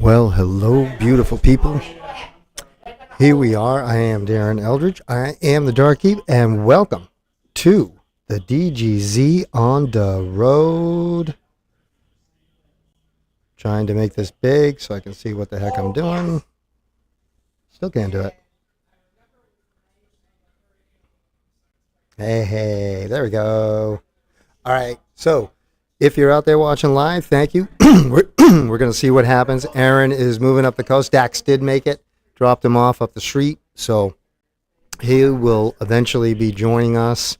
Well, hello, beautiful people. Here we are. I am Darren Eldridge. I am the Darkeep, and welcome to the DGZ On Da Road. Trying to make this big so I can see what the heck I'm doing. Still can't do it. Hey, there we go. All right, so if you're out there watching live, thank you. We're going to see what happens. Aaron is moving up the coast. Dax did make it. Dropped him off up the street. So he will eventually be joining us.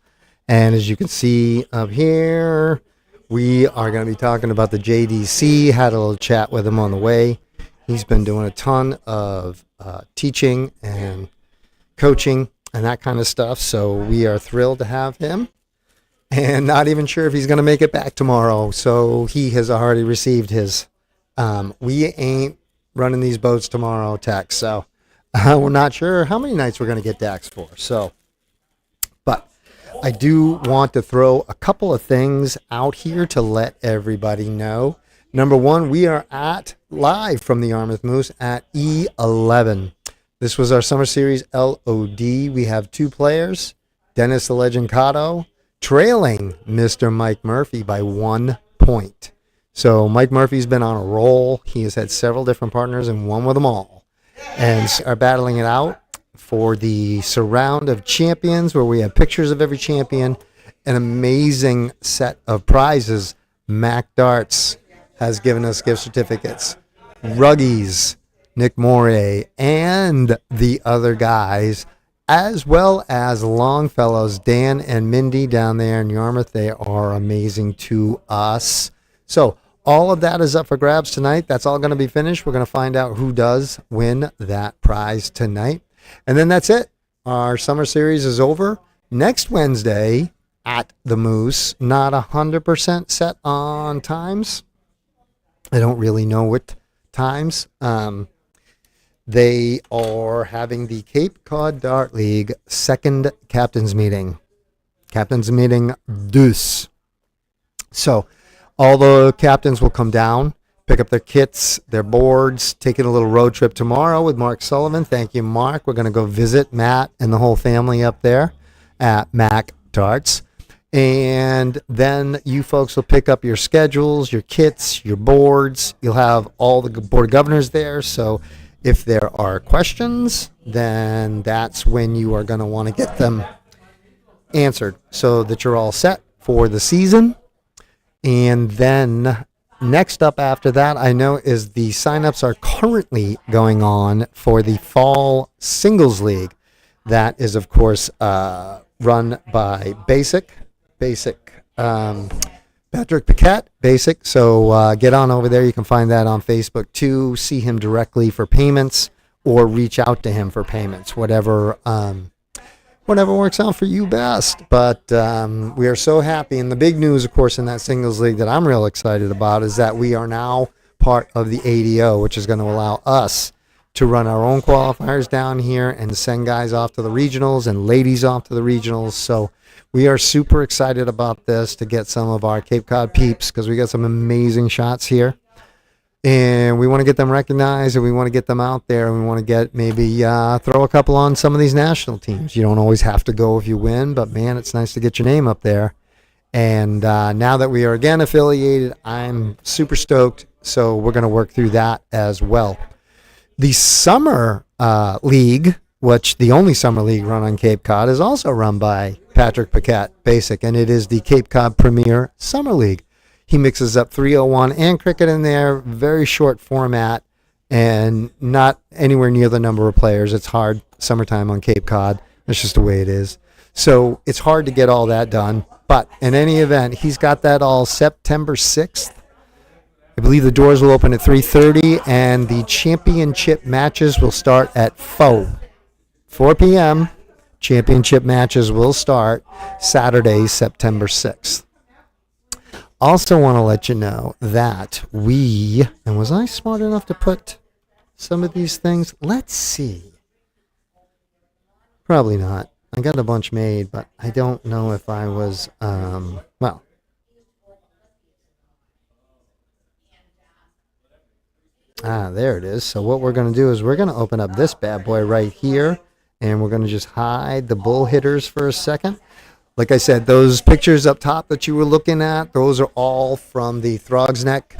And as you can see up here, we are going to be talking about the JDC. Had a little chat with him on the way. He's been doing a ton of teaching and coaching and that kind of stuff. So we are thrilled to have him. And not even sure if he's going to make it back tomorrow. So he has already received his. We ain't running these boats tomorrow, Tex. So we're not sure how many nights we're going to get Dax for. So, but I do want to throw a couple of things out here to let everybody know. Number one, we are live from the Yarmouth Moose at E11. This was our Summer Series LOD. We have two players, Dennis the Legend Cotto, trailing Mr. Mike Murphy by 1 point. So Mike Murphy's been on a roll. He has had several different partners and won with them all. And are battling it out for the Surround of Champions, where we have pictures of every champion, an amazing set of prizes. Mac Darts has given us gift certificates. Ruggies, Nick Morey, and the other guys, as well as Longfellows, Dan and Mindy down there in Yarmouth. They are amazing to us. So all of that is up for grabs tonight. That's all going to be finished. We're going to find out who does win that prize tonight. And then that's it. Our summer series is over. Next Wednesday at the Moose, not 100% set on times. I don't really know what times. They are having the Cape Cod Dart League second captain's meeting. Captain's meeting dus. So all the captains will come down, pick up their kits, their boards, taking a little road trip tomorrow with Mark Sullivan. Thank you, Mark. We're going to go visit Matt and the whole family up there at Mac Darts. And then you folks will pick up your schedules, your kits, your boards. You'll have all the board of governors there. So if there are questions, then that's when you are going to want to get them answered so that you're all set for the season. And then next up after that, I know, is the signups are currently going on for the Fall Singles League. That is, of course, run by Basic. Patrick Paquette, Basic. So get on over there. You can find that on Facebook too. See him directly for payments or reach out to him for payments, whatever works out for you best. But we are so happy. And the big news, of course, in that singles league that I'm real excited about is that we are now part of the ADO, which is going to allow us to run our own qualifiers down here and send guys off to the regionals and ladies off to the regionals. So we are super excited about this to get some of our Cape Cod peeps, because we got some amazing shots here. And we want to get them recognized, and we want to get them out there, and we want to get maybe throw a couple on some of these national teams. You don't always have to go if you win, but, man, it's nice to get your name up there. And now that we are again affiliated, I'm super stoked, so we're going to work through that as well. The Summer League, which the only summer league run on Cape Cod, is also run by Patrick Paquette, Basic, and it is the Cape Cod Premier Summer League. He mixes up 301 and cricket in there, very short format, and not anywhere near the number of players. It's hard, summertime on Cape Cod. That's just the way it is. So it's hard to get all that done. But in any event, he's got that all September 6th. I believe the doors will open at 3:30, and the championship matches will start at 4 p.m. Championship matches will start Saturday, September 6th. Also want to let you know that and was I smart enough to put some of these things? Let's see. Probably not. I got a bunch made, but I don't know if I was, There it is. So what we're going to do is we're going to open up this bad boy right here, and we're going to just hide the bull hitters for a second. Like I said, those pictures up top that you were looking at, those are all from the Throgs Neck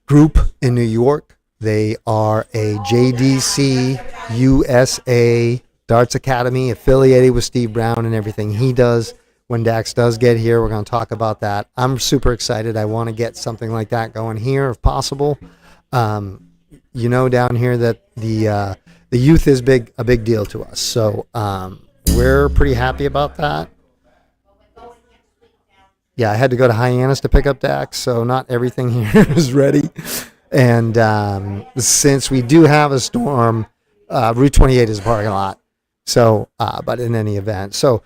group in New York. They are a JDC USA Darts Academy affiliated with Steve Brown and everything he does. When Dax does get here, we're going to talk about that. I'm super excited. I want to get something like that going here if possible. Down here that the youth is a big deal to us. So we're pretty happy about that. Yeah, I had to go to Hyannis to pick up Dax, so not everything here is ready. And since we do have a storm, Route 28 is a parking lot. So, but in any event. So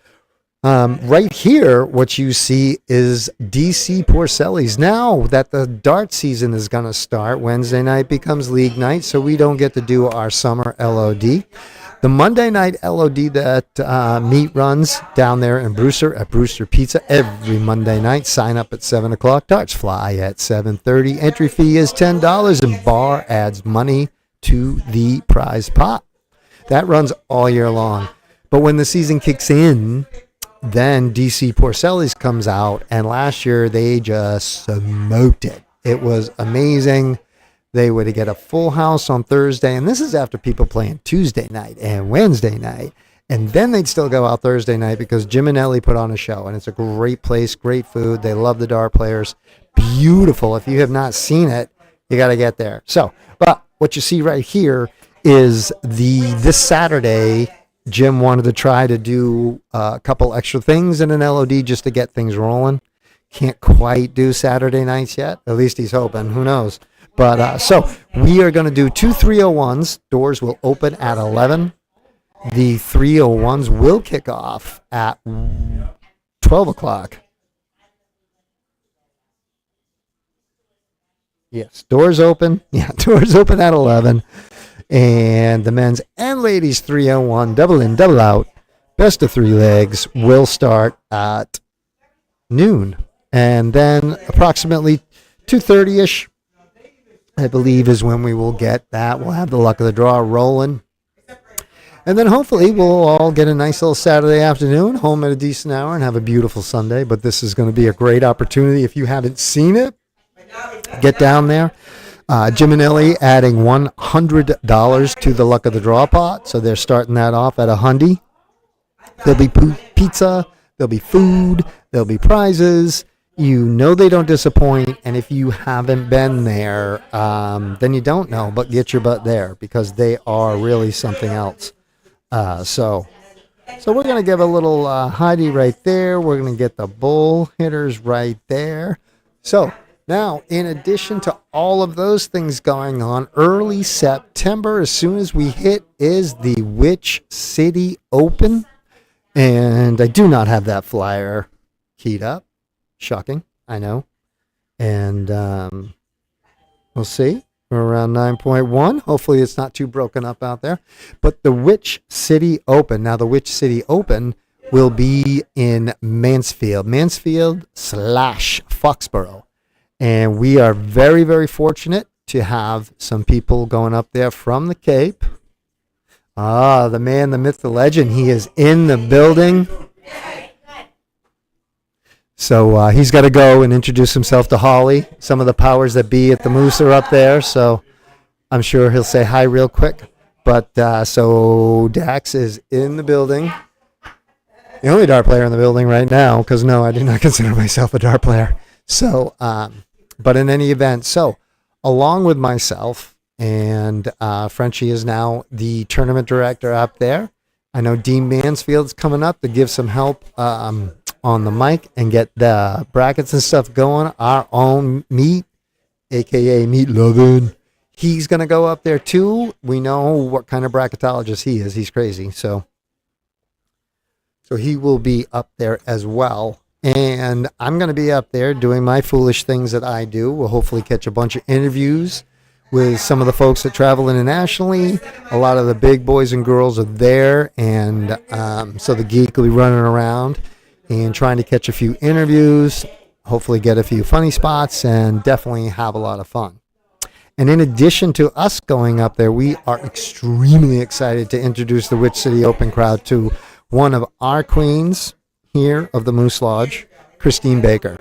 right here, what you see is DC Porcelli's. Now that the dart season is going to start, Wednesday night becomes league night, so we don't get to do our summer LOD. The Monday night LOD that Meat runs down there in Brewster at Brewster Pizza every Monday night. Sign up at 7 o'clock. Darts fly at 7:30. Entry fee is $10, and bar adds money to the prize pot. That runs all year long. But when the season kicks in, then DC Porcelli's comes out, and last year they just smoked it. It was amazing. They would get a full house on Thursday, and this is after people playing Tuesday night and Wednesday night, and then they'd still go out Thursday night because Jim and Ellie put on a show, and it's a great place, great food. They love the dart players. Beautiful. If you have not seen it, you got to get there. So, but what you see right here is this Saturday, Jim wanted to try to do a couple extra things in an LOD just to get things rolling. Can't quite do Saturday nights yet. At least he's hoping. Who knows? But so we are going to do 2 301s. Doors will open at 11. The 301s will kick off at 12 o'clock. Yes, doors open. Yeah, doors open at 11. And the men's and ladies 301, double in, double out, best of 3 legs will start at noon. And then approximately 2:30-ish, I believe, is when we will get that. We'll have the luck of the draw rolling. And then hopefully we'll all get a nice little Saturday afternoon, home at a decent hour, and have a beautiful Sunday. But this is going to be a great opportunity. If you haven't seen it, get down there. Jim and Ellie adding $100 to the luck of the draw pot. So they're starting that off at $100. There'll be pizza. There'll be food. There'll be prizes. You know they don't disappoint, and if you haven't been there, then you don't know, but get your butt there because they are really something else. So we're going to give a little Heidi right there. We're going to get the bull hitters right there. So now, in addition to all of those things going on, early September, as soon as we hit, is the Witch City Open, and I do not have that flyer keyed up. Shocking, I know. And we'll see. We're around 9.1. Hopefully it's not too broken up out there. But the Witch City Open. Now, the Witch City Open will be in Mansfield. Mansfield/Foxborough. And we are very, very fortunate to have some people going up there from the Cape. The man, the myth, the legend. He is in the building. So he's got to go and introduce himself to Holly. Some of the powers that be at the Moose are up there, so I'm sure he'll say hi real quick. But so Dax is in the building. The only dart player in the building right now, because no, I do not consider myself a dart player. So, but in any event, so along with myself and Frenchie is now the tournament director up there. I know Dean Mansfield's coming up to give some help on the mic and get the brackets and stuff going. Our own Meat, a.k.a. Meat Lovin', he's going to go up there too. We know what kind of bracketologist he is. He's crazy. So he will be up there as well. And I'm going to be up there doing my foolish things that I do. We'll hopefully catch a bunch of interviews with some of the folks that travel internationally. A lot of the big boys and girls are there. And so the geek will be running around and trying to catch a few interviews, hopefully get a few funny spots, and definitely have a lot of fun. And in addition to us going up there, we are extremely excited to introduce the Witch City Open Crowd to one of our queens here of the Moose Lodge, Christine Baker.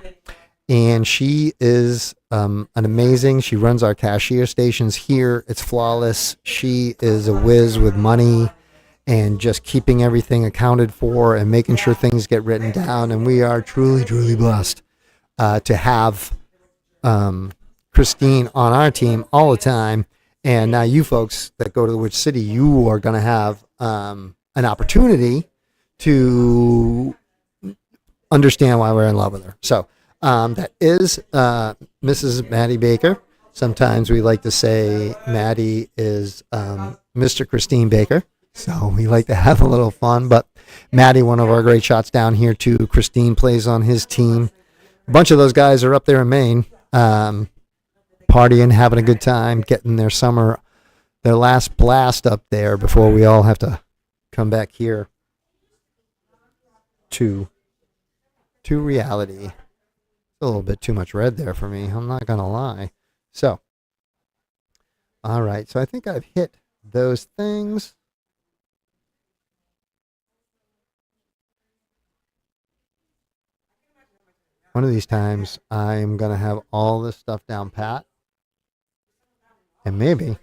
And she is an amazing, she runs our cashier stations here. It's flawless. She is a whiz with money and just keeping everything accounted for and making sure things get written down. And we are truly, truly blessed to have Christine on our team all the time. And now you folks that go to the Witch City, you are going to have an opportunity to understand why we're in love with her. So that is Mrs. Maddie Baker. Sometimes we like to say Maddie is Mr. Christine Baker. So we like to have a little fun. But Maddie, one of our great shots down here too. Christine plays on his team. A bunch of those guys are up there in Maine, partying, having a good time, getting their last blast up there before we all have to come back here to reality. A little bit too much red there for me. I'm not going to lie. So, all right. So I think I've hit those things. One of these times, I'm going to have all this stuff down pat. And maybe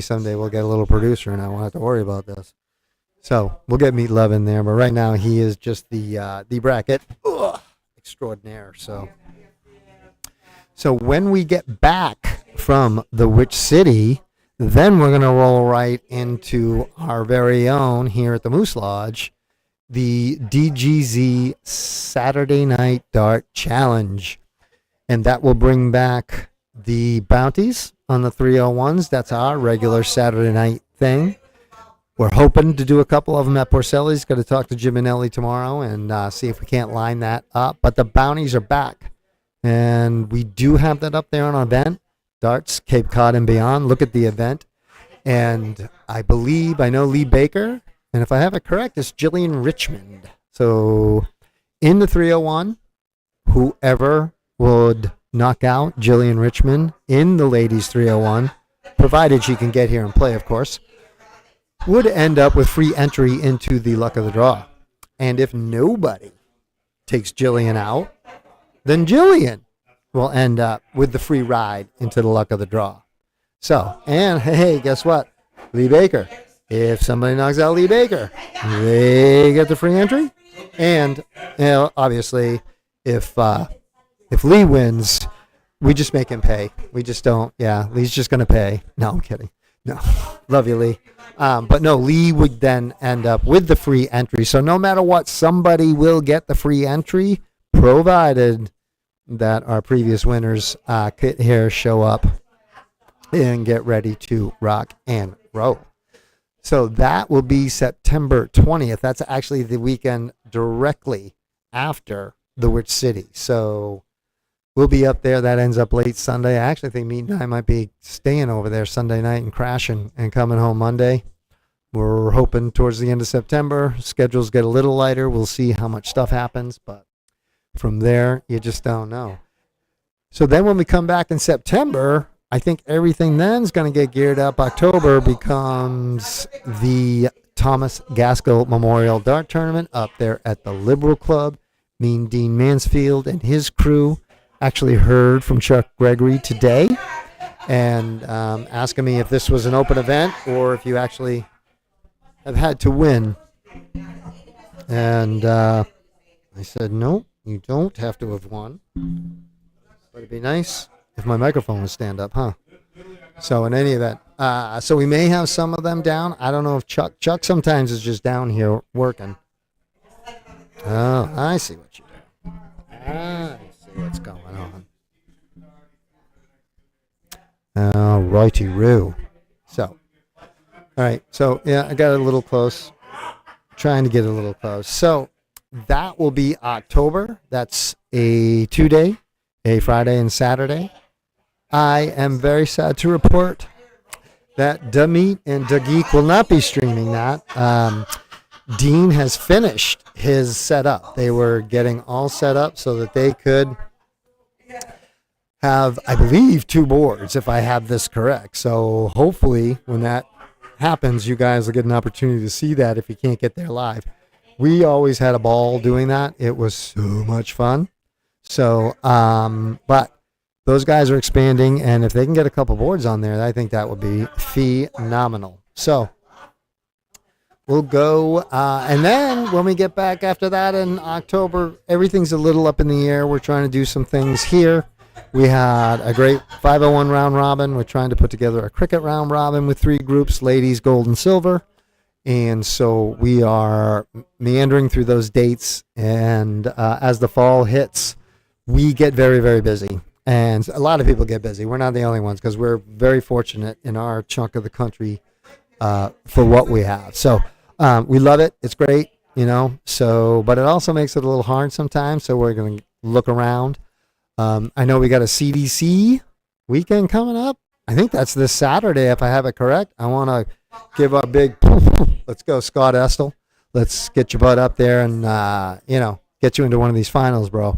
someday we'll get a little producer and I won't have to worry about this. So we'll get Meat Love in there. But right now, he is just the bracket extraordinaire. So when we get back from the Witch City, then we're going to roll right into our very own here at the Moose Lodge, the DGZ Saturday Night Dart Challenge. And that will bring back the bounties on the 301s. That's our regular Saturday night thing. We're hoping to do a couple of them at Porcelli's. Got to talk to Jim and Ellie tomorrow and see if we can't line that up. But the bounties are back. And we do have that up there on our event. Darts, Cape Cod and beyond. Look at the event. And I know Lee Baker. And if I have it correct, it's Jillian Richmond. So in the 301, whoever would knock out Jillian Richmond in the ladies 301, provided she can get here and play, of course, would end up with free entry into the luck of the draw. And if nobody takes Jillian out, then Jillian will end up with the free ride into the luck of the draw. So, and hey, guess what? Lee Baker. If somebody knocks out Lee Baker, they get the free entry. And obviously, if Lee wins, we just make him pay. We just don't. Yeah, Lee's just going to pay. No, I'm kidding. No, love you, Lee. But no, Lee would then end up with the free entry. So no matter what, somebody will get the free entry, provided that our previous winners here show up and get ready to rock and roll. So that will be September 20th. That's actually the weekend directly after the Witch City. So we'll be up there. That ends up late Sunday. I actually think Meat and I might be staying over there Sunday night and crashing and coming home Monday. We're hoping towards the end of September. Schedules get a little lighter. We'll see how much stuff happens. But from there, you just don't know. So then when we come back in September, I think everything then is going to get geared up. October becomes the Thomas Gaskell Memorial Dart Tournament up there at the Liberal Club. Mean Dean Mansfield and his crew actually heard from Chuck Gregory today and asking me if this was an open event or if you actually have had to win. And I said, no, you don't have to have won. But it'd be nice if my microphone would stand up, huh? So in any event, so we may have some of them down. I don't know if Chuck sometimes is just down here working. Oh, I see what you do. I see what's going on. All righty-roo. So, all right. So, yeah, I got a little close. Trying to get a little close. So that will be October. That's a 2-day, a Friday and Saturday. I am very sad to report that Da Meat and Da Geek will not be streaming that. Dean has finished his setup. They were getting all set up so that they could have, I believe, 2 boards, if I have this correct. So hopefully when that happens, you guys will get an opportunity to see that if you can't get there live. We always had a ball doing that. It was so much fun. So, but those guys are expanding, and if they can get a couple boards on there, I think that would be phenomenal. So we'll go, and then when we get back after that in October, everything's a little up in the air. We're trying to do some things here. We had a great 501 round robin. We're trying to put together a cricket round robin with 3 groups, ladies, gold, and silver. And so we are meandering through those dates. And as the fall hits, we get very, very busy. And a lot of people get busy. We're not the only ones because we're very fortunate in our chunk of the country for what we have. So we love it. It's great, So, but it also makes it a little hard sometimes. So we're going to look around. I know we got a CDC weekend coming up. I think that's this Saturday, if I have it correct. I want to give a big, let's go, Scott Estel. Let's get your butt up there and, get you into one of these finals, bro.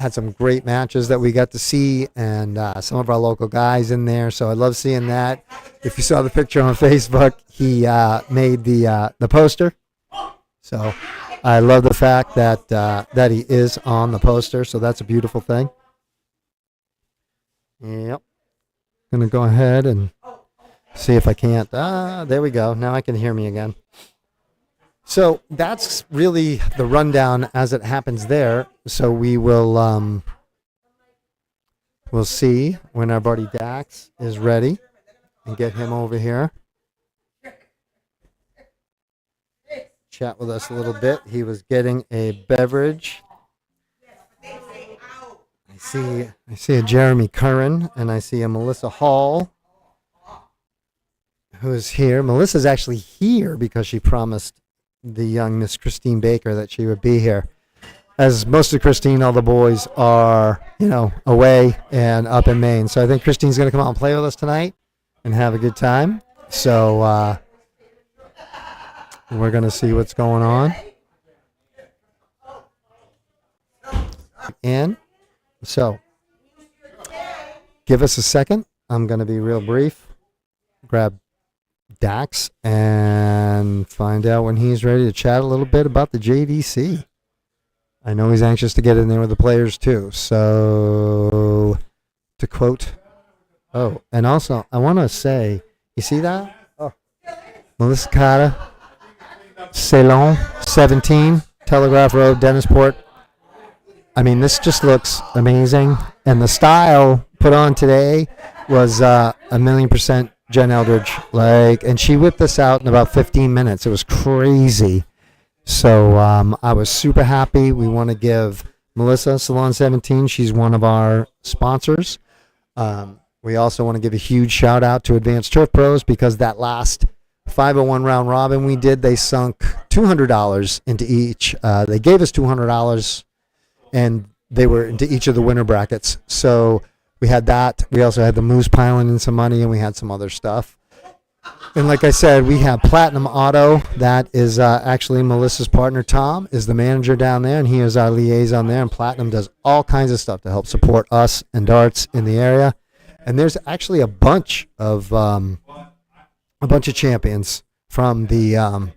Had some great matches that we got to see, and some of our local guys in there. So I love seeing that. If you saw the picture on Facebook, he made the poster. So I love the fact that he is on the poster. So that's a beautiful thing. Yep. Gonna go ahead and see if I can't. There we go. Now I can hear me again. So that's really the rundown as it happens there. So we will we'll see when our buddy Dax is ready and get him over here. Chat with us a little bit. He was getting a beverage. I see a Jeremy Curran, and I see a Melissa Hall, who is here. Melissa's actually here because she promised the young Miss Christine Baker that she would be here. As most of Christine, all the boys are, away and up in Maine. So I think Christine's going to come out and play with us tonight and have a good time. So we're going to see what's going on. And so give us a second. I'm going to be real brief. Grab Dax and find out when he's ready to chat a little bit about the JDC. I know he's anxious to get in there with the players too. So to quote, and also I want to say, you see that? Oh, Melissa Carter, Ceylon, 17, Telegraph Road, Dennisport. I mean, this just looks amazing. And the style put on today was 1,000,000% Jen Eldridge. And she whipped this out in about 15 minutes. It was crazy. So I was super happy. We want to give Melissa, Salon 17, she's one of our sponsors. We also want to give a huge shout out to Advanced Turf Pros because that last 501 round robin we did, they sunk $200 into each. They gave us $200 and they were into each of the winner brackets. So we had that. We also had the Moose piling in some money, and we had some other stuff. And like I said, we have Platinum Auto. That is actually Melissa's partner, Tom, is the manager down there, and he is our liaison there. And Platinum does all kinds of stuff to help support us and darts in the area. And there's actually a bunch of champions from the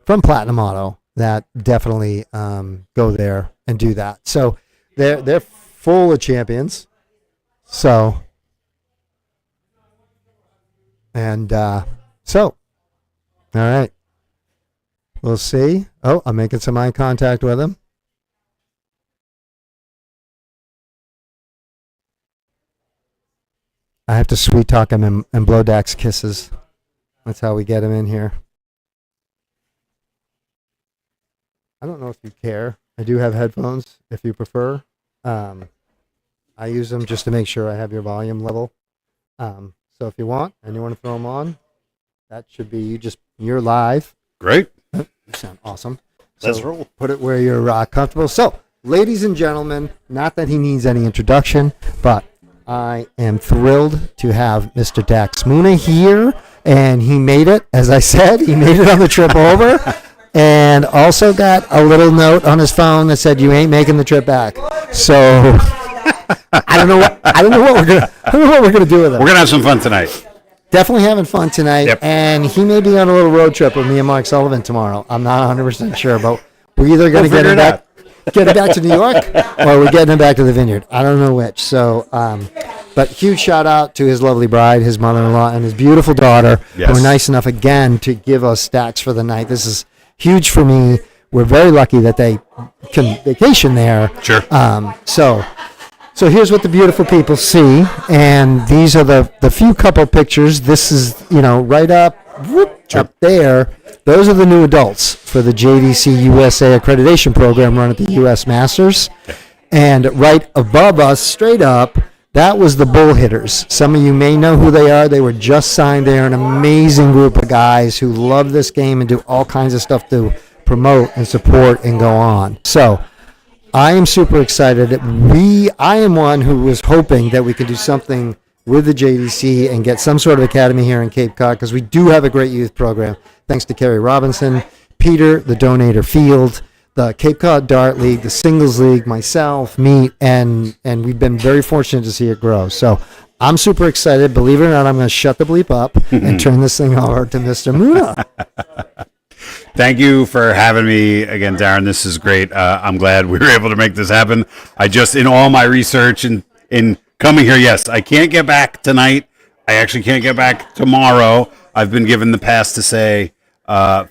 from Platinum Auto that definitely go there and do that. So they're full of champions. So all right, we'll see. Oh, I'm making some eye contact with him. I have to sweet talk him and blow Dax kisses. That's how we get him in here. I don't know if you care. I do have headphones if you prefer. I use them just to make sure I have your volume level. So if you want and you want to throw them on, that should be you're live. Great. You sound awesome. Let's So roll. put it where you're comfortable. So, ladies and gentlemen, not that he needs any introduction, but I am thrilled to have Mr. Dax Munna here, and he made it, as I said, he made it on the trip over, and also got a little note on his phone that said, you ain't making the trip back. So I don't know what we're gonna do with him. We're gonna have some fun tonight. Definitely having fun tonight, Yep. and he may be on a little road trip with me and Mark Sullivan tomorrow. I'm not 100% sure, but we're either going to get him back to New York, or we're getting him back to the Vineyard. I don't know which. So, but huge shout out to his lovely bride, his mother-in-law, and his beautiful daughter, who were nice enough again to give us Dax for the night. This is huge for me. We're very lucky that they can vacation there. Sure. So here's what the beautiful people see, and these are the few couple pictures. This is, right up there. Those are the new adults for the JDC USA accreditation program run at the U.S. Masters. And right above us, straight up, that was the bull hitters. Some of you may know who they are. They were just signed. They are an amazing group of guys who love this game and do all kinds of stuff to promote and support and go on. So I am super excited. I am one who was hoping that we could do something with the JDC and get some sort of academy here in Cape Cod, because we do have a great youth program. Thanks to Kerry Robinson, Peter, the Donator Field, the Cape Cod Dart League, the Singles League, myself, me, and we've been very fortunate to see it grow. So I'm super excited. Believe it or not, I'm going to shut the bleep up and turn this thing over to Mr. Munna. Thank you for having me again, Darren. This is great. I'm glad we were able to make this happen. In all my research and in coming here, yes, I can't get back tonight. I actually can't get back tomorrow. I've been given the pass to say,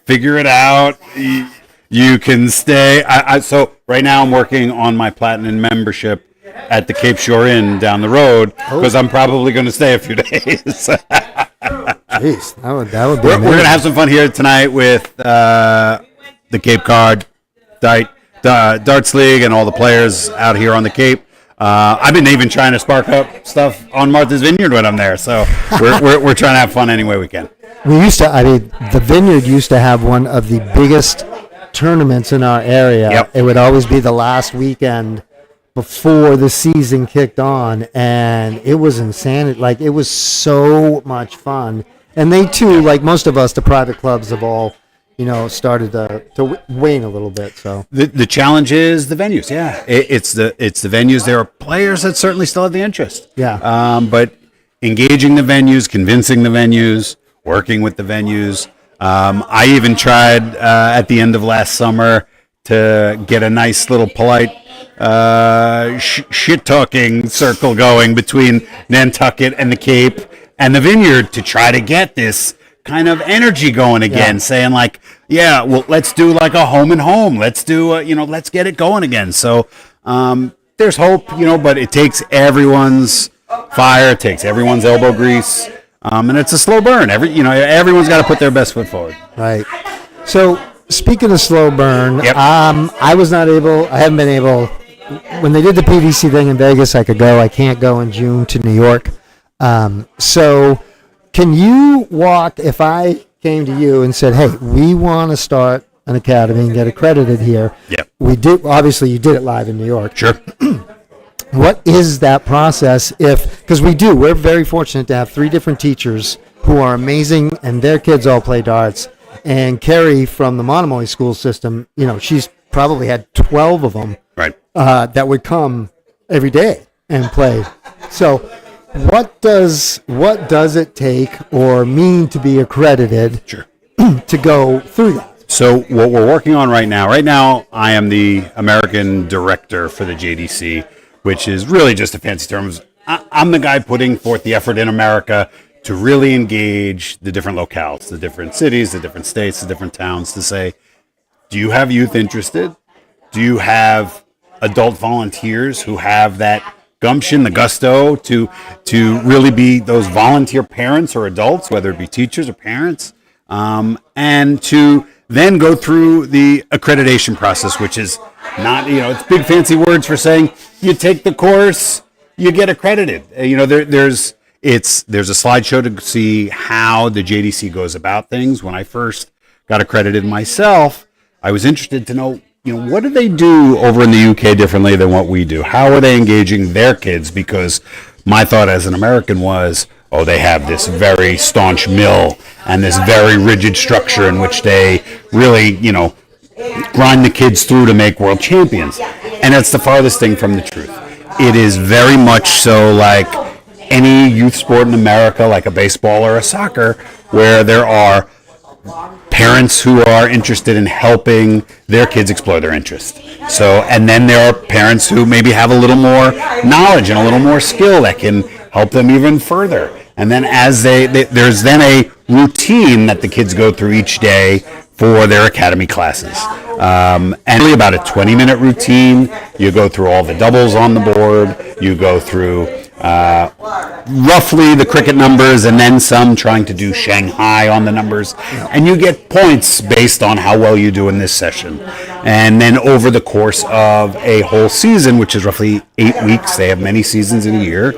figure it out. You can stay. So right now I'm working on my platinum membership at the Cape Shore Inn down the road, because I'm probably going to stay a few days. Jeez, that would be We're amazing. going to have some fun here tonight with the Cape Cod Darts League and all the players out here on the Cape. I've been even trying to spark up stuff on Martha's Vineyard when I'm there, so we're trying to have fun any way we can. The Vineyard used to have one of the biggest tournaments in our area. Yep. It would always be the last weekend before the season kicked on, and it was insanity. Like, it was so much fun. And they too, like most of us, the private clubs have all, started to wane a little bit. So the challenge is the venues. Yeah, it's the venues. There are players that certainly still have the interest. Yeah. But engaging the venues, convincing the venues, working with the venues. I even tried at the end of last summer to get a nice little polite shit-talking circle going between Nantucket and the Cape and the Vineyard to try to get this kind of energy going again, saying like, yeah, well, let's do like a home and home. Let's do, let's get it going again. So there's hope, but it takes everyone's fire, it takes everyone's elbow grease, and it's a slow burn. Everyone's got to put their best foot forward. Right. So speaking of slow burn, Yep. I haven't been able, when they did the PDC thing in Vegas, I could go. I can't go in June to New York. So can you walk, if I came to you and said, hey, we want to start an academy and get accredited here. Yep. We did, obviously you did it live in New York. Sure. What is that process because we're very fortunate to have 3 different teachers who are amazing, and their kids all play darts. And Carrie from the Monomoy school system, she's probably had 12 of them. Right. That would come every day and play. So what does it take or mean to be accredited Sure. to go through that? So what we're working on right now, I am the American director for the JDC, which is really just a fancy term. I'm the guy putting forth the effort in America to really engage the different locales, the different cities, the different states, the different towns, to say, do you have youth interested? Do you have adult volunteers who have that gumption, the gusto to really be those volunteer parents or adults, whether it be teachers or parents, and to then go through the accreditation process, which is not, it's big fancy words for saying you take the course, you get accredited. There's a slideshow to see how the JDC goes about things. When I first got accredited myself, I was interested to know, what do they do over in the UK differently than what we do? How are they engaging their kids? Because my thought as an American was, they have this very staunch mill and this very rigid structure in which they really, grind the kids through to make world champions. And that's the farthest thing from the truth. it is very much so like any youth sport in America, like a baseball or a soccer, where there are parents who are interested in helping their kids explore their interest. So, and then there are parents who maybe have a little more knowledge and a little more skill that can help them even further. And then as there's then a routine that the kids go through each day for their academy classes. And really about a 20-minute routine. You go through all the doubles on the board. You go through roughly the cricket numbers and then some, trying to do Shanghai on the numbers. And you get points based on how well you do in this session. And then over the course of a whole season, which is roughly 8 weeks, they have many seasons in a year,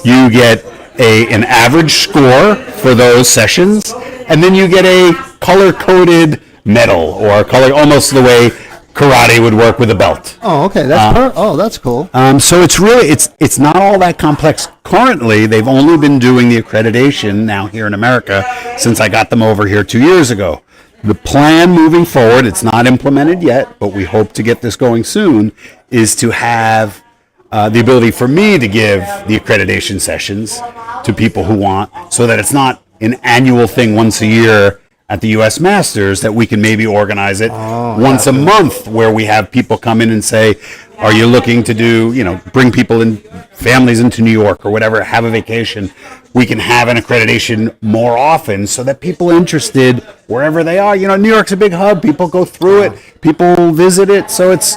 you get an average score for those sessions, and then you get a color-coded medal, or color, almost the way karate would work with a belt. Oh, okay. That's cool. So it's really it's not all that complex. Currently, they've only been doing the accreditation now here in America since I got them over here 2 years ago. The plan moving forward, it's not implemented yet, but we hope to get this going soon, is to have the ability for me to give the accreditation sessions to people who want, so that it's not an annual thing once a year at the U.S. Masters, that we can maybe organize it once a month, where we have people come in and say, are you looking to do, bring people in, families into New York or whatever, have a vacation. We can have an accreditation more often so that people interested wherever they are. New York's a big hub. People go through it. People visit it. So it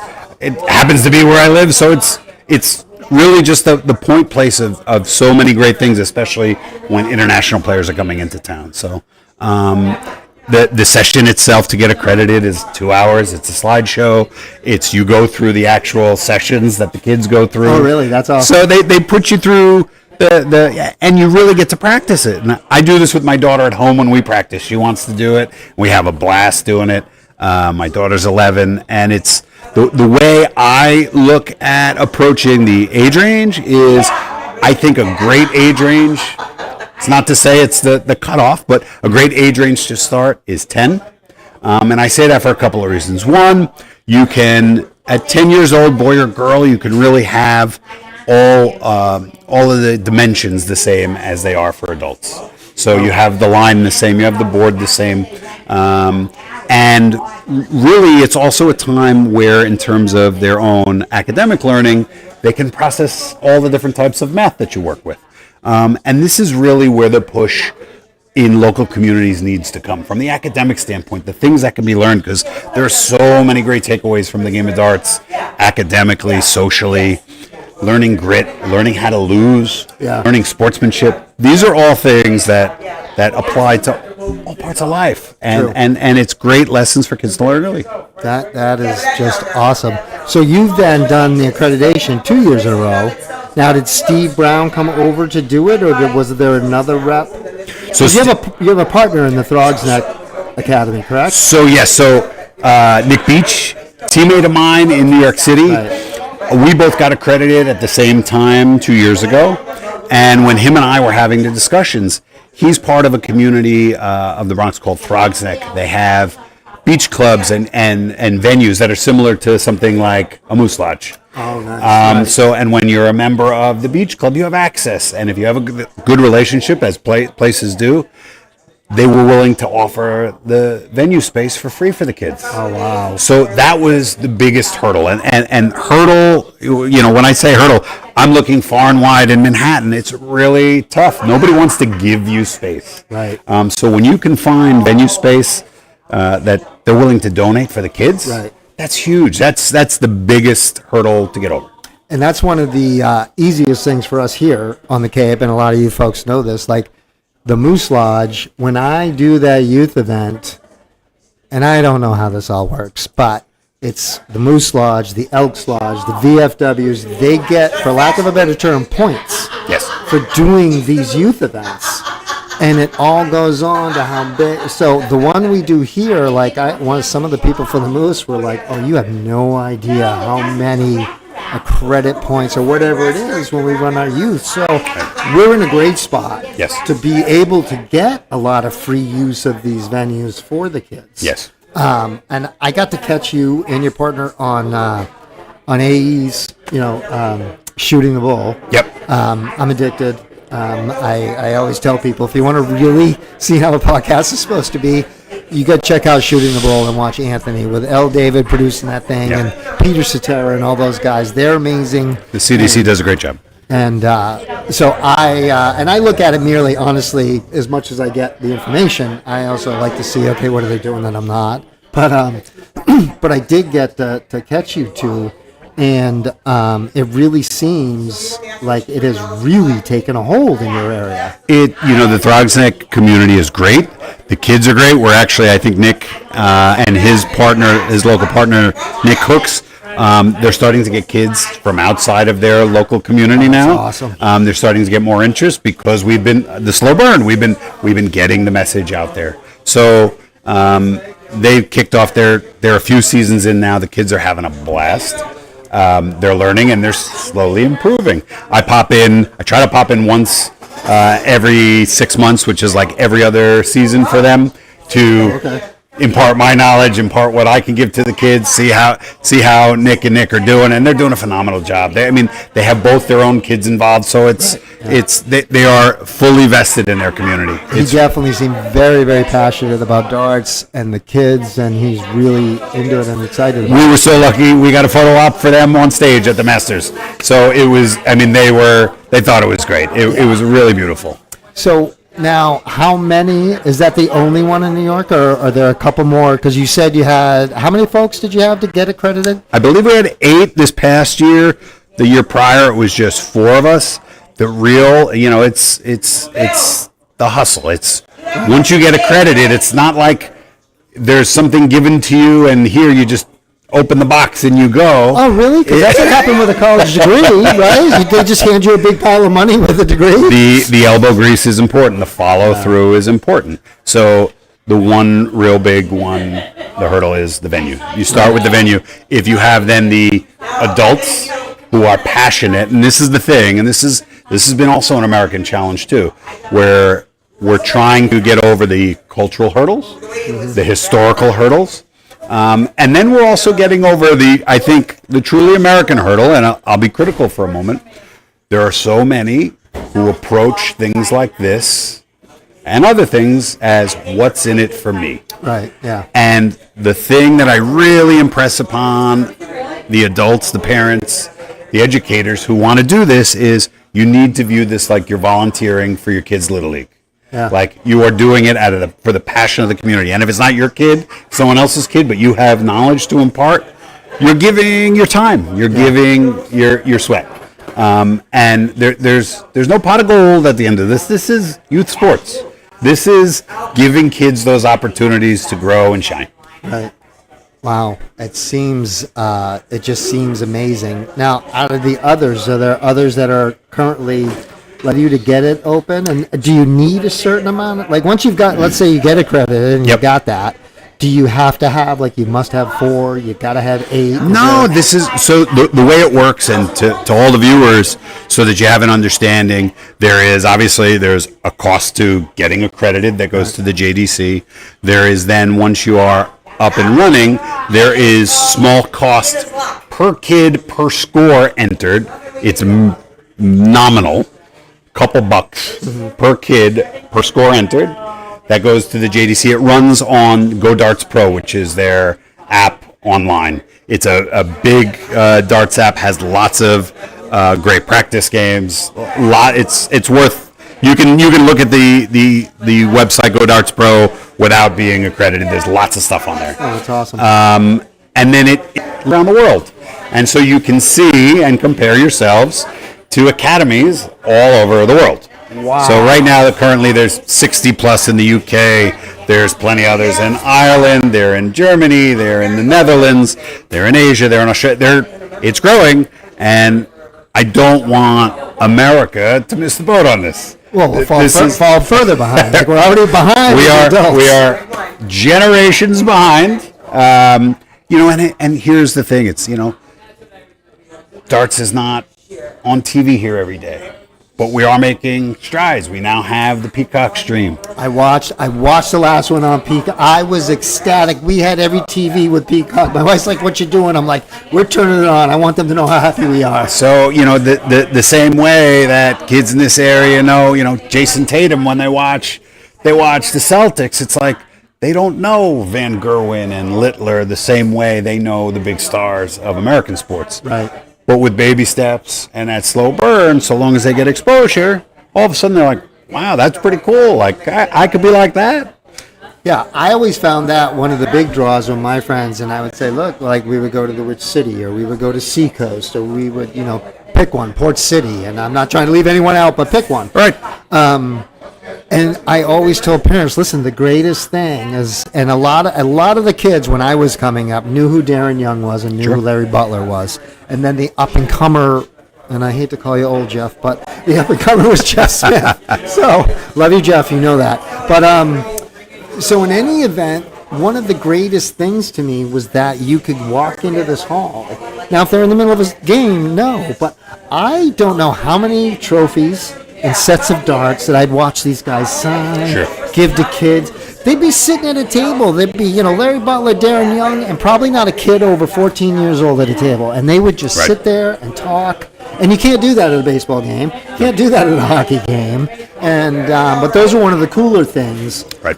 happens to be where I live. So it's really just the point place of so many great things, especially when international players are coming into town. So the session itself to get accredited is 2 hours. It's a slideshow. You go through the actual sessions that the kids go through. Oh, really? That's awesome. So they put you through and you really get to practice it. And I do this with my daughter at home when we practice. She wants to do it. We have a blast doing it. My daughter's 11, and it's the way I look at approaching the age range is, I think a great age range, it's not to say it's the cutoff, but a great age range to start is 10. And I say that for a couple of reasons. One, you can, at 10 years old, boy or girl, you can really have all of the dimensions the same as they are for adults. So you have the line the same, you have the board the same. And really, it's also a time where, in terms of their own academic learning, they can process all the different types of math that you work with. And this is really where the push in local communities needs to come. From the academic standpoint, the things that can be learned, because there are so many great takeaways from the game of darts, academically, socially, learning grit, learning how to lose, learning sportsmanship. These are all things that apply to all parts of life, and it's great lessons for kids to learn early. That is just awesome. So you've then done the accreditation 2 years in a row. Now, did Steve Brown come over to do it, or was there another rep? So you have a partner in the Throgs Neck Academy, correct? So yes. So Nick Beach, teammate of mine in New York City. Right. We both got accredited at the same time 2 years ago, and when him and I were having the discussions, he's part of a community of the Bronx called Throgs Neck. They have beach clubs and venues that are similar to something like a Moose Lodge. Oh, nice. So, and when you're a member of the beach club, you have access, and if you have a good relationship, as places do, they were willing to offer the venue space for free for the kids. Oh, wow. So that was the biggest hurdle. And hurdle, when I say hurdle, I'm looking far and wide in Manhattan. It's really tough. Nobody wants to give you space. Right. So when you can find venue space that they're willing to donate for the kids, right, that's huge. That's the biggest hurdle to get over. And that's one of the easiest things for us here on the Cape, and a lot of you folks know this, like the Moose Lodge. When I do that youth event, and I don't know how this all works, but it's the Moose Lodge, the Elks Lodge, the VFWs, they get, for lack of a better term, points. Yes. For doing these youth events. And it all goes on to how big. So the one we do here, like some of the people from the Moose were like, "Oh, you have no idea how many credit points or whatever it is when we run our youth." So we're in a great spot, yes, to be able to get a lot of free use of these venues for the kids. Yes. And I got to catch you and your partner on AE's, shooting the bull. Yep. I'm addicted. I always tell people, if you want to really see how a podcast is supposed to be, you got to check out Shooting the Bull and watch Anthony with L. David producing that thing and Peter Cetera and all those guys. They're amazing. The CDC does a great job. And so I look at it merely, honestly, as much as I get the information, I also like to see, okay, what are they doing that I'm not? But but I did get to catch you two, and it really seems like it has really taken a hold in your area. The Throgs Neck community is great. The kids are great. We're actually, I think Nick and his local partner, Nick Hooks, they're starting to get kids from outside of their local community now. That's awesome. They're starting to get more interest because we've been the slow burn. We've been getting the message out there. So they've kicked off they're a few seasons in now. The kids are having a blast. They're learning and they're slowly improving. I try to pop in once every 6 months, which is like every other season for them, to impart my knowledge, impart what I can give to the kids, see how Nick and Nick are doing, and they're doing a phenomenal job. They have both their own kids involved, so they are fully vested in their community. He definitely seemed very, very passionate about darts and the kids, and he's really into it and excited about it. We were so lucky. We got a photo op for them on stage at the Masters. So it was, they thought it was great. It was really beautiful. So now, how many, is that the only one in New York, or are there a couple more? Because you said you had, how many folks did you have to get accredited? I believe we had 8 this past year. The year prior, it was just 4 of us. The real, it's the hustle. It's once you get accredited, it's not like there's something given to you and here you just open the box and you go. Oh, really? Because that's what happened with a college degree, right? They just hand you a big pile of money with a degree? The elbow grease is important. The follow-through is important. So the one real big one, the hurdle is the venue. You start with the venue. If you have then the adults who are passionate, and this is the thing, and this has been also an American challenge too, where we're trying to get over the cultural hurdles, the historical hurdles, and then we're also getting over the truly American hurdle, and I'll be critical for a moment. There are so many who approach things like this and other things as what's in it for me. Right, yeah. And the thing that I really impress upon the adults, the parents, the educators who want to do this is you need to view this like you're volunteering for your kids' Little League. Yeah. Like you are doing it for the passion of the community. And if it's not your kid, someone else's kid, but you have knowledge to impart, you're giving your time, you're giving your sweat. And there's no pot of gold at the end of this. This is youth sports. This is giving kids those opportunities to grow and shine. Right. Wow. It just seems amazing. Now, out of the others, are there others that are currently letting you to get it open? And do you need a certain amount? Like once you've got, let's say you get accredited and you got that, do you have to have, like you must have 4, you got to have 8? No, this is, so the way it works, and to all the viewers, so that you have an understanding, there's a cost to getting accredited that goes to the JDC. There is then, once you are up and running, there is small cost per kid per score entered. It's nominal, couple bucks per kid per score entered. That goes to the JDC. It runs on Go Darts Pro, which is their app online. It's a big darts app, has lots of great practice games. It's worth. You can look at the website Go Darts Pro without being accredited. There's lots of stuff on there. Oh, that's awesome. And then it around the world, and so you can see and compare yourselves to academies all over the world. Wow. So right now, currently there's 60 plus in the UK. There's plenty others in Ireland. They're in Germany. They're in the Netherlands. They're in Asia. They're in Australia. It's growing, and I don't want America to miss the boat on this. Well, we'll fall further behind. Like we're already behind. We are generations behind. And here's the thing. It's darts is not on TV here every day. but we are making strides. We now have the Peacock stream. I watched the last one on Peacock. I was ecstatic. We had every TV with Peacock. My wife's like, "What you doing?" I'm like, "We're turning it on. I want them to know how happy we are." So, the same way that kids in this area know, Jason Tatum, when they watch the Celtics, it's like they don't know Van Gerwen and Littler the same way they know the big stars of American sports. Right. But with baby steps and that slow burn, so long as they get exposure, all of a sudden they're like, wow, that's pretty cool. Like, I could be like that. Yeah, I always found that one of the big draws with my friends, and I would say, look, like we would go to the Rich City, or we would go to Seacoast, or we would, pick one, Port City, and I'm not trying to leave anyone out, but pick one. Right. And I always told parents, listen, the greatest thing is, and a lot of the kids when I was coming up knew who Darren Young was and knew who Larry Butler was, and then the up and comer, and I hate to call you old, Jeff, but the up and comer was Jeff Smith. So love you, Jeff, you know that. But so in any event, one of the greatest things to me was that you could walk into this hall. Now, if they're in the middle of a game, no, but I don't know how many trophies and sets of darts that I'd watch these guys sign, give to kids. They'd be sitting at a table. They'd be, Larry Butler, Darren Young, and probably not a kid over 14 years old at a table. And they would just sit there and talk. And you can't do that at a baseball game. You can't do that at a hockey game. And but those are one of the cooler things for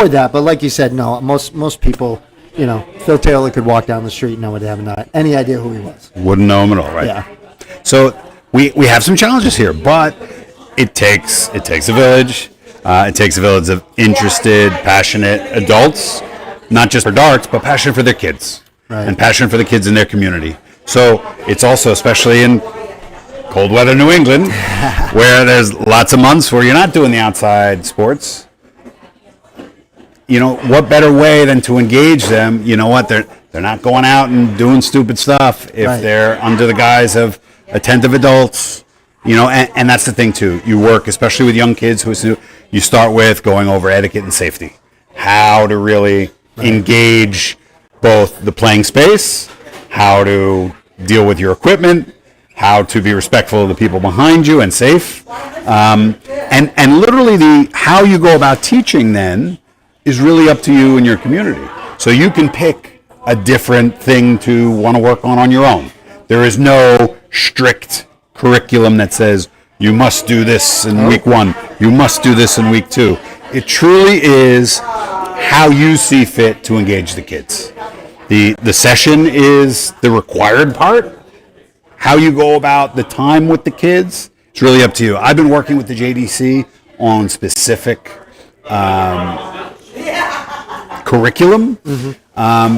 that. But like you said, no, most people, Phil Taylor could walk down the street and no one would have any idea who he was. Wouldn't know him at all, right? Yeah. So we have some challenges here, but it takes a village. It takes a village of interested, passionate adults, not just for darts, but passionate for their kids and passionate for the kids in their community. So it's also, especially in cold weather New England, where there's lots of months where you're not doing the outside sports. What better way than to engage them? You know what? They're not going out and doing stupid stuff if they're under the guise of attentive adults, and that's the thing too. You work, especially with young kids, who you start with going over etiquette and safety, how to really engage both the playing space, how to deal with your equipment, how to be respectful of the people behind you and safe, and literally how you go about teaching then is really up to you and your community. So you can pick a different thing to want to work on your own. There is no strict curriculum that says you must do this in week 1, you must do this in week 2. It truly is how you see fit to engage the kids. The session is the required part. How you go about the time with the kids, it's really up to you. I've been working with the JDC on specific curriculum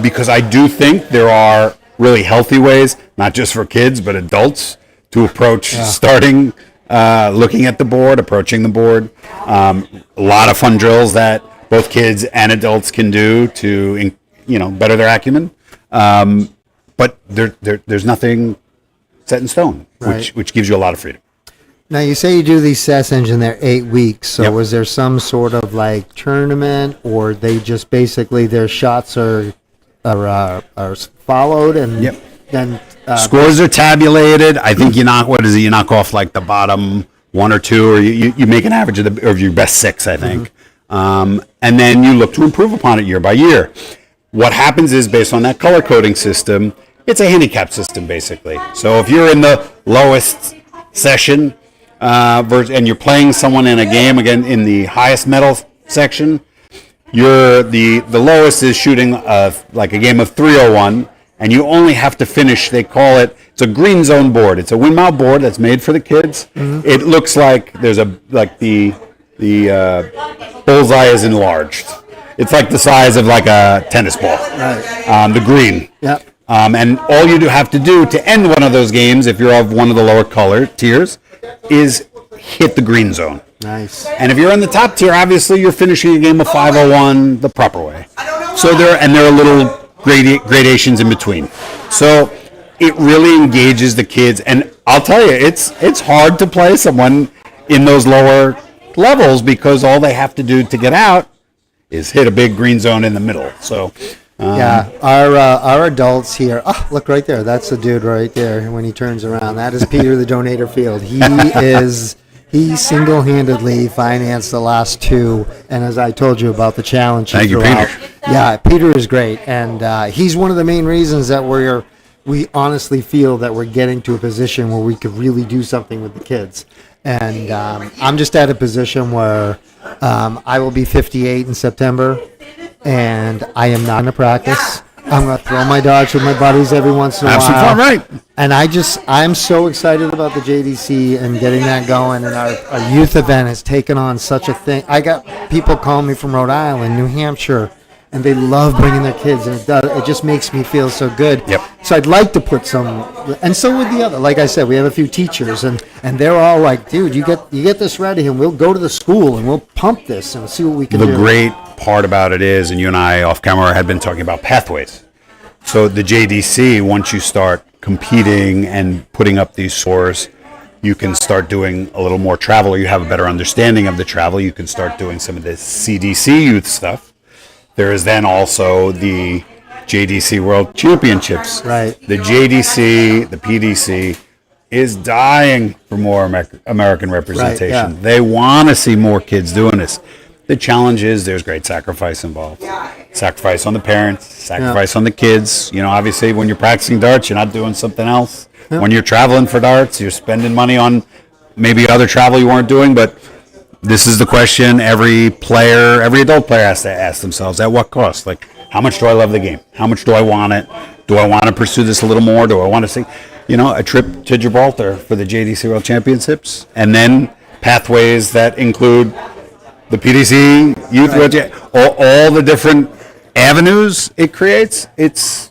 because I do think there are really healthy ways, not just for kids, but adults, to approach starting, looking at the board, approaching the board. A lot of fun drills that both kids and adults can do to, better their acumen. But there's nothing set in stone, which gives you a lot of freedom. Now, you say you do these sessions and they're 8 weeks. So was there some sort of like tournament, or they just basically their shots are followed and then scores are tabulated? I think you knock off like the bottom 1 or 2, or you make an average of your best 6, I think. And then you look to improve upon it year by year. What happens is, based on that color coding system, it's a handicap system basically. So if you're in the lowest session and you're playing someone in a game again in the highest medal section, you're the lowest is shooting like a game of 301, and you only have to finish. It's a green zone board. It's a windmill board that's made for the kids. It looks like there's the bullseye is enlarged. It's like the size of like a tennis ball. The green. Yep. And all you have to do to end one of those games, if you're of one of the lower color tiers, is hit the green zone. Nice. And if you're in the top tier, obviously you're finishing a game of 501 the proper way. So there are little gradations in between. So it really engages the kids. And I'll tell you, it's hard to play someone in those lower levels because all they have to do to get out is hit a big green zone in the middle. So Yeah, our adults here. Oh, look right there. That's the dude right there. When he turns around, that is Peter the Donator Field. He single-handedly financed the last two, and as I told you about the challenge, Thank you, Peter. Peter. Yeah, Peter is great, and he's one of the main reasons that we honestly feel that we're getting to a position where we could really do something with the kids. And I'm just at a position where I will be 58 in September, and I am not in a practice. I'm going to throw my dogs with my buddies every once in a Have while. some fun, right? And I'm so excited about the JDC and getting that going. And our youth event has taken on such a thing. I got people calling me from Rhode Island, New Hampshire, and they love bringing their kids. And it just makes me feel so good. Yep. So I'd like to put some, and so with the other. Like I said, we have a few teachers, and they're all like, dude, you get this ready, and we'll go to the school, and we'll pump this and see what we can do. The great part about it is, and you and I off camera had been talking about pathways. So the JDC, once you start competing and putting up these scores, you can start doing a little more travel, or you have a better understanding of the travel. You can start doing some of the CDC youth stuff. There is then also the JDC World Championships. Right. The JDC, the PDC, is dying for more American representation. Right, yeah. They want to see more kids doing this. The challenge is there's great sacrifice involved. Sacrifice on the parents, sacrifice on the kids. You know, obviously when you're practicing darts, you're not doing something else. Yeah. When you're traveling for darts, you're spending money on maybe other travel you weren't doing. But this is the question every adult player has to ask themselves: at what cost? Like, how much do I love the game? How much do I want it? Do I want to pursue this a little more? Do I want to see, a trip to Gibraltar for the JDC World Championships, and then pathways that include the PDC Youth World, all the different avenues it creates. It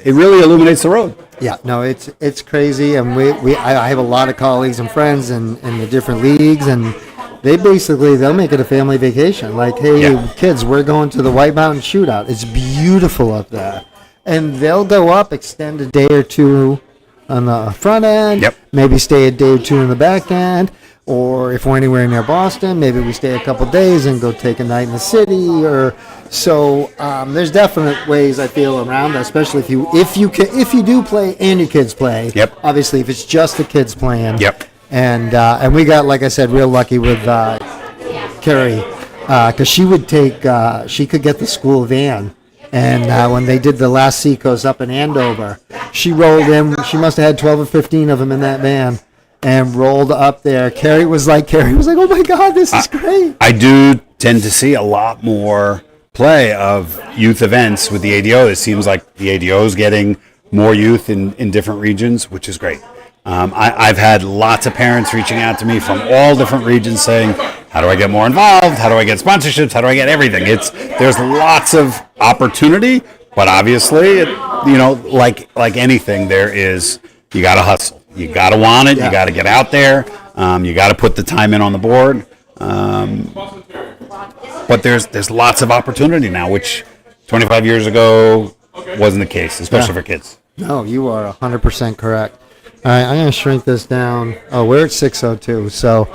really illuminates the road. Yeah, no, it's crazy, and I have a lot of colleagues and friends in the different leagues, and they'll make it a family vacation. Like, hey, kids, we're going to the White Mountain Shootout. It's beautiful up there, and they'll go up, extend a day or two on the front end, maybe stay a day or two in the back end. Or if we're anywhere near Boston, maybe we stay a couple days and go take a night in the city. There's definite ways I feel around that, especially if you do play and your kids play. Yep. Obviously, if it's just the kids playing. Yep. And we got, like I said, real lucky with Carrie, because she could get the school van. And when they did the last Seacoast up in Andover, she rolled in. She must have had 12 or 15 of them in that van. And rolled up there. Carrie was like, oh my God, this is great. I do tend to see a lot more play of youth events with the ADO. It seems like the ADO is getting more youth in different regions, which is great. I've had lots of parents reaching out to me from all different regions saying, how do I get more involved? How do I get sponsorships? How do I get everything? There's lots of opportunity, but obviously, like anything, you got to hustle. You got to want it. Yeah. You got to get out there. You got to put the time in on the board. But there's lots of opportunity now, which 25 years ago wasn't the case, especially for kids. No, you are 100% correct. All right, I'm going to shrink this down. Oh, we're at 6:02. So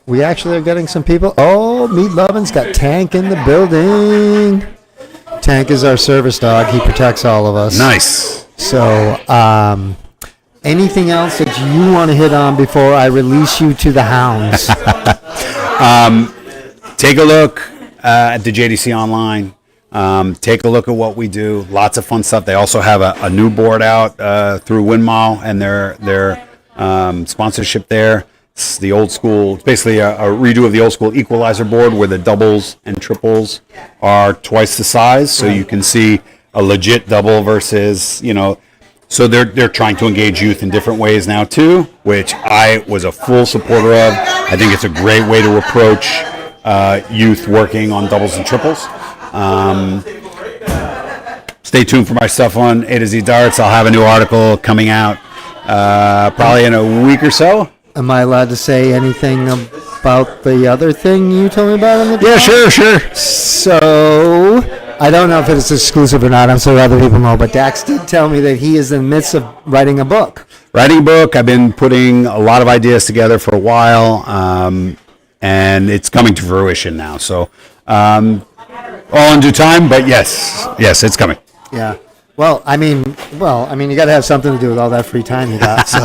we actually are getting some people. Oh, Meat Lovin's got Tank in the building. Tank is our service dog. He protects all of us. Nice. So anything else that you want to hit on before I release you to the hounds? Take a look at the JDC online. Take a look at what we do. Lots of fun stuff. They also have a new board out through Windmall and their sponsorship there. It's the old school. It's basically a redo of the old school equalizer board where the doubles and triples are twice the size, so you can see a legit double versus So they're trying to engage youth in different ways now too, which I was a full supporter of. I think it's a great way to approach youth working on doubles and triples. Stay tuned for my stuff on A to Z Darts. I'll have a new article coming out probably in a week or so. Am I allowed to say anything about the other thing you told me about? Yeah, sure. So I don't know if it's exclusive or not. I'm sure other people know, but Dax did tell me that he is in the midst of writing a book. I've been putting a lot of ideas together for a while, and it's coming to fruition now. So all in due time. But yes, it's coming. Yeah. Well, I mean, you got to have something to do with all that free time you got. So,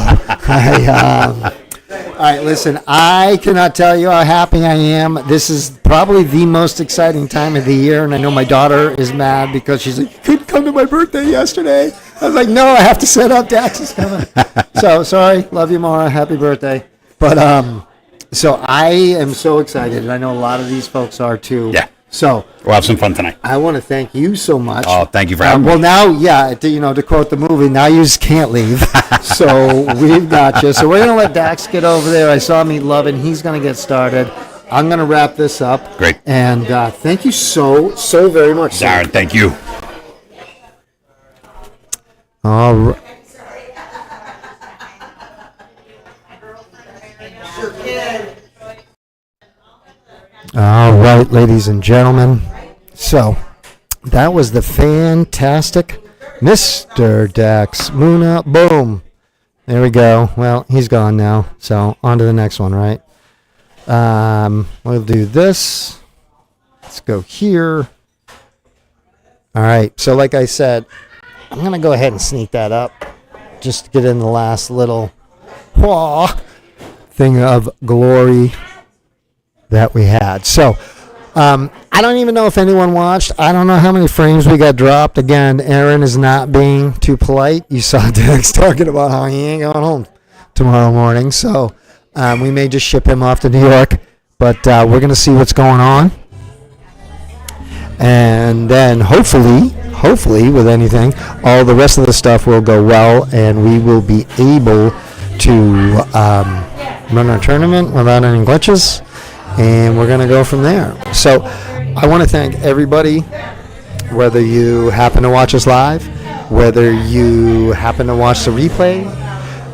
all right, listen, I cannot tell you how happy I am. This is probably the most exciting time of the year, and I know my daughter is mad because she's like, you couldn't come to my birthday yesterday. I was like, no, I have to set up. Dax is coming. So, sorry. Love you, Mara. Happy birthday. But, so I am so excited, and I know a lot of these folks are too. Yeah. So We'll have some fun tonight. I want to thank you so much. Oh, thank you for having me. Well, now, yeah, to quote the movie, now you just can't leave. So we've got you. So we're going to let Dax get over there. I saw Meat Love, and he's going to get started. I'm going to wrap this up. Great. And thank you so very much, sir. Darren, thank you. All right. All right, ladies and gentlemen. So that was the fantastic Mr. Dax Munna. Boom. There we go. Well, he's gone now. So on to the next one, right? We'll do this. Let's go here. All right. So like I said, I'm going to go ahead and sneak that up just to get in the last little thing of glory that we had. So I don't even know if anyone watched. I don't know how many frames we got dropped. Again, Aaron is not being too polite. You saw Dax talking about how he ain't going home tomorrow morning. So we may just ship him off to New York. But we're going to see what's going on. And then hopefully with anything, all the rest of the stuff will go well. And we will be able to run our tournament without any glitches. And we're going to go from there. So I want to thank everybody, whether you happen to watch us live, whether you happen to watch the replay.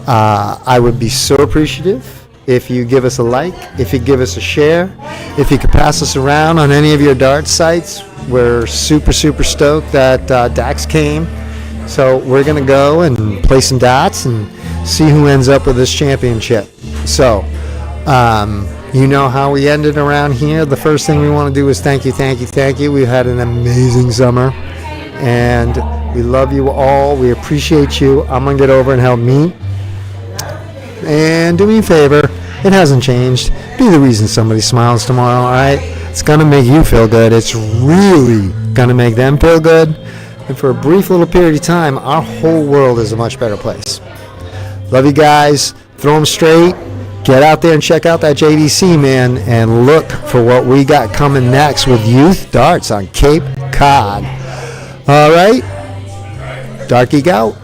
I would be so appreciative if you give us a like, if you give us a share, if you could pass us around on any of your dart sites. We're super stoked that Dax came. So we're going to go and play some darts and see who ends up with this championship. So, you know how we ended around here. The first thing we want to do is thank you. We've had an amazing summer, and we love you all. We appreciate you. I'm going to get over and help Meat. And do me a favor, it hasn't changed. Be the reason somebody smiles tomorrow, all right? It's going to make you feel good. It's really going to make them feel good. And for a brief little period of time, our whole world is a much better place. Love you guys. Throw them straight. Get out there and check out that JDC, man, and look for what we got coming next with Youth Darts on Cape Cod. All right? Dart Geek out.